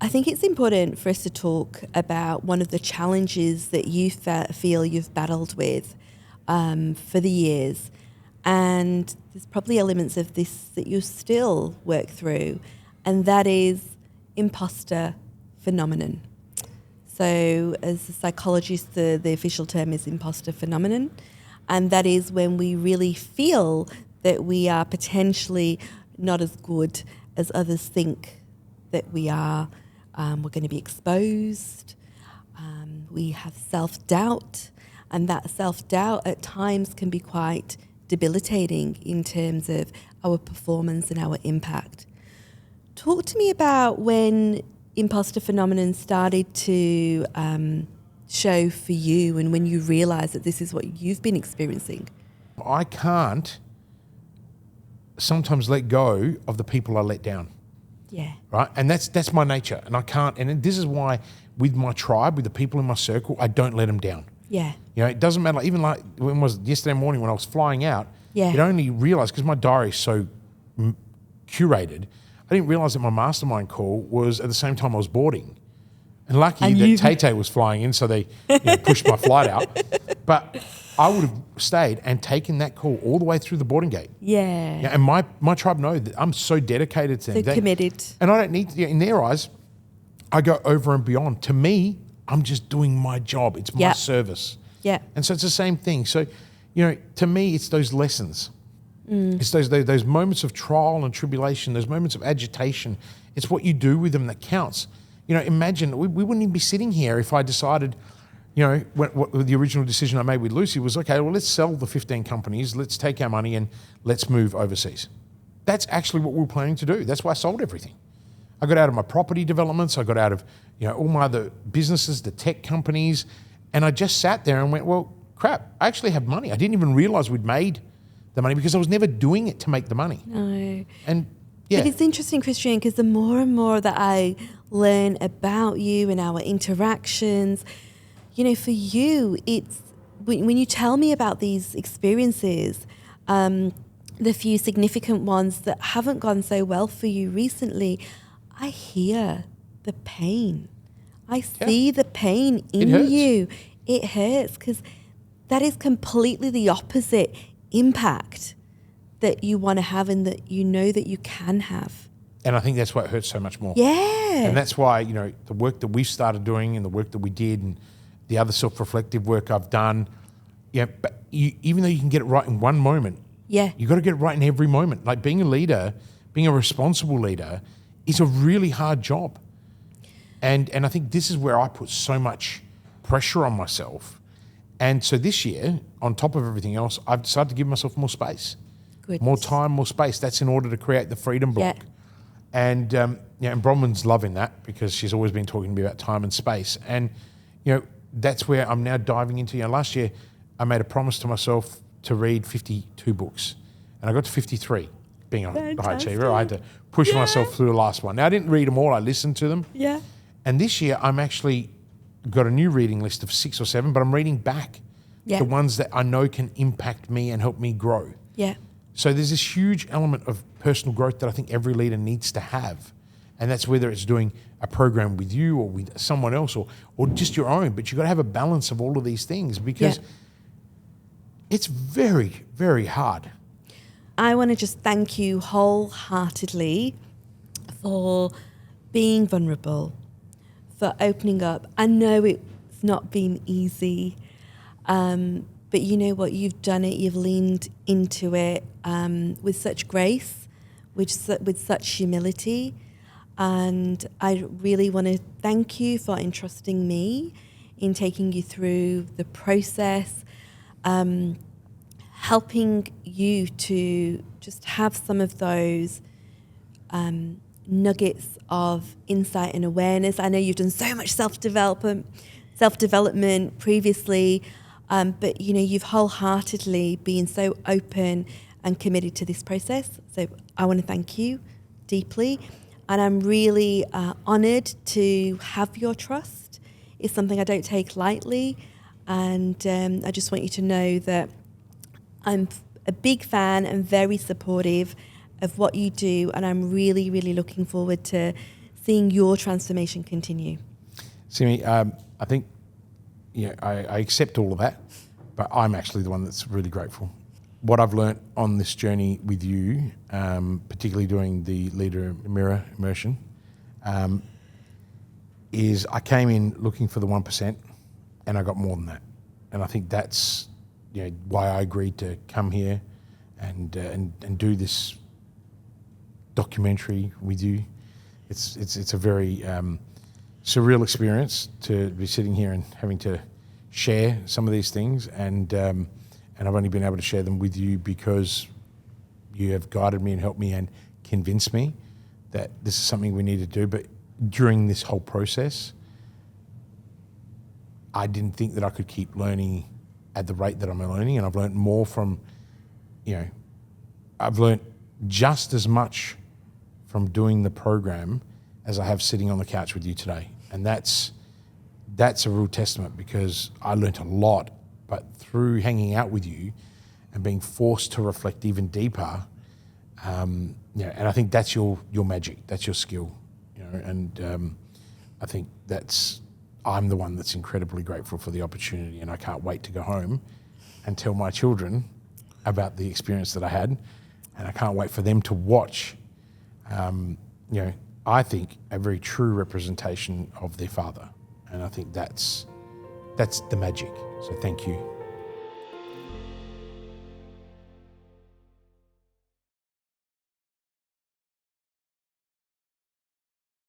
I think it's important for us to talk about one of the challenges that you feel you've battled with for the years. And there's probably elements of this that you still work through, and that is imposter phenomenon. So as a psychologist, the official term is imposter phenomenon, and that is when we really feel that we are potentially not as good as others think that we are. We're going to be exposed. We have self-doubt, and that self-doubt at times can be quite debilitating in terms of our performance and our impact. Talk to me about when imposter phenomenon started to show for you, and when you realised that this is what you've been experiencing. I can't sometimes let go of the people I let down. Yeah. Right? And that's my nature. And I can't, and this is why with my tribe, with the people in my circle, I don't let them down. Yeah. You know, it doesn't matter, even like when it was yesterday morning when I was flying out, Yeah. it only realised, because my diary is so curated, I didn't realise that my mastermind call was at the same time I was boarding. And lucky that Tay-Tay was flying in, so they pushed my flight out. But I would have stayed and taken that call all the way through the boarding gate. Yeah. And my tribe know that I'm so dedicated to them. So committed. And I don't need to, in their eyes, I go over and beyond. To me, I'm just doing my job. It's my service. Yeah. And so it's the same thing. So, to me, it's those lessons. It's those moments of trial and tribulation, those moments of agitation. It's what you do with them that counts. Imagine we wouldn't even be sitting here if I decided, what the original decision I made with Lucy was, okay, well, let's sell the 15 companies, let's take our money and let's move overseas. That's actually what we were planning to do. That's why I sold everything. I got out of my property developments. I got out of, all my other businesses, the tech companies, and I just sat there and went, well, crap, I actually have money. I didn't even realize we'd made the money because I was never doing it to make the money. No. And yeah. But it's interesting, Christian, because the more and more that I learn about you and our interactions, for you, it's when you tell me about these experiences, the few significant ones that haven't gone so well for you recently, I hear the pain. I see the pain in you. It hurts because that is completely the opposite impact that you want to have and that you know that you can have. And I think that's why it hurts so much more. Yeah. And that's why, the work that we've started doing and the work that we did and the other self-reflective work I've done, but even though you can get it right in one moment, you got to get it right in every moment. Like being a leader, being a responsible leader is a really hard job. And I think this is where I put so much pressure on myself. And so this year, on top of everything else, I've decided to give myself more space. Good. More time, more space. That's in order to create the freedom block. And and Bronwyn's loving that because she's always been talking to me about time and space. And that's where I'm now diving into. Last year I made a promise to myself to read 52 books, and I got to 53. Being a high achiever, I had to push myself through the last one. Now I didn't read them all; I listened to them. Yeah. And this year I'm actually got a new reading list of 6 or 7, but I'm reading back the ones that I know can impact me and help me grow. Yeah. So there's this huge element of personal growth that I think every leader needs to have. And that's whether it's doing a program with you or with someone else or just your own. But you've got to have a balance of all of these things because it's very, very hard. I want to just thank you wholeheartedly for being vulnerable, for opening up. I know it's not been easy, but you know what? You've done it. You've leaned into it with such grace, with such humility. And I really want to thank you for entrusting me in taking you through the process, helping you to just have some of those nuggets of insight and awareness. I know you've done so much self-development previously, but you've wholeheartedly been so open and committed to this process. So I want to thank you deeply. And I'm really honoured to have your trust. It's something I don't take lightly. And I just want you to know that I'm a big fan and very supportive of what you do. And I'm really, really looking forward to seeing your transformation continue? Simi, I think I accept all of that, but I'm actually the one that's really grateful. What I've learnt on this journey with you, particularly doing the Leader Mirror immersion, is I came in looking for the 1% and I got more than that. And I think that's why I agreed to come here and do this documentary with you. It's a very surreal experience to be sitting here and having to share some of these things, and I've only been able to share them with you because you have guided me and helped me and convinced me that this is something we need to do. But during this whole process, I didn't think that I could keep learning at the rate that I'm learning, and I've learned more from, I've learned just as much from doing the program as I have sitting on the couch with you today. And that's a real testament, because I learned a lot, but through hanging out with you and being forced to reflect even deeper, and I think that's your magic, that's your skill, and I think I'm the one that's incredibly grateful for the opportunity, and I can't wait to go home and tell my children about the experience that I had, and I can't wait for them to watch, I think a very true representation of their father. And I think that's the magic. So thank you.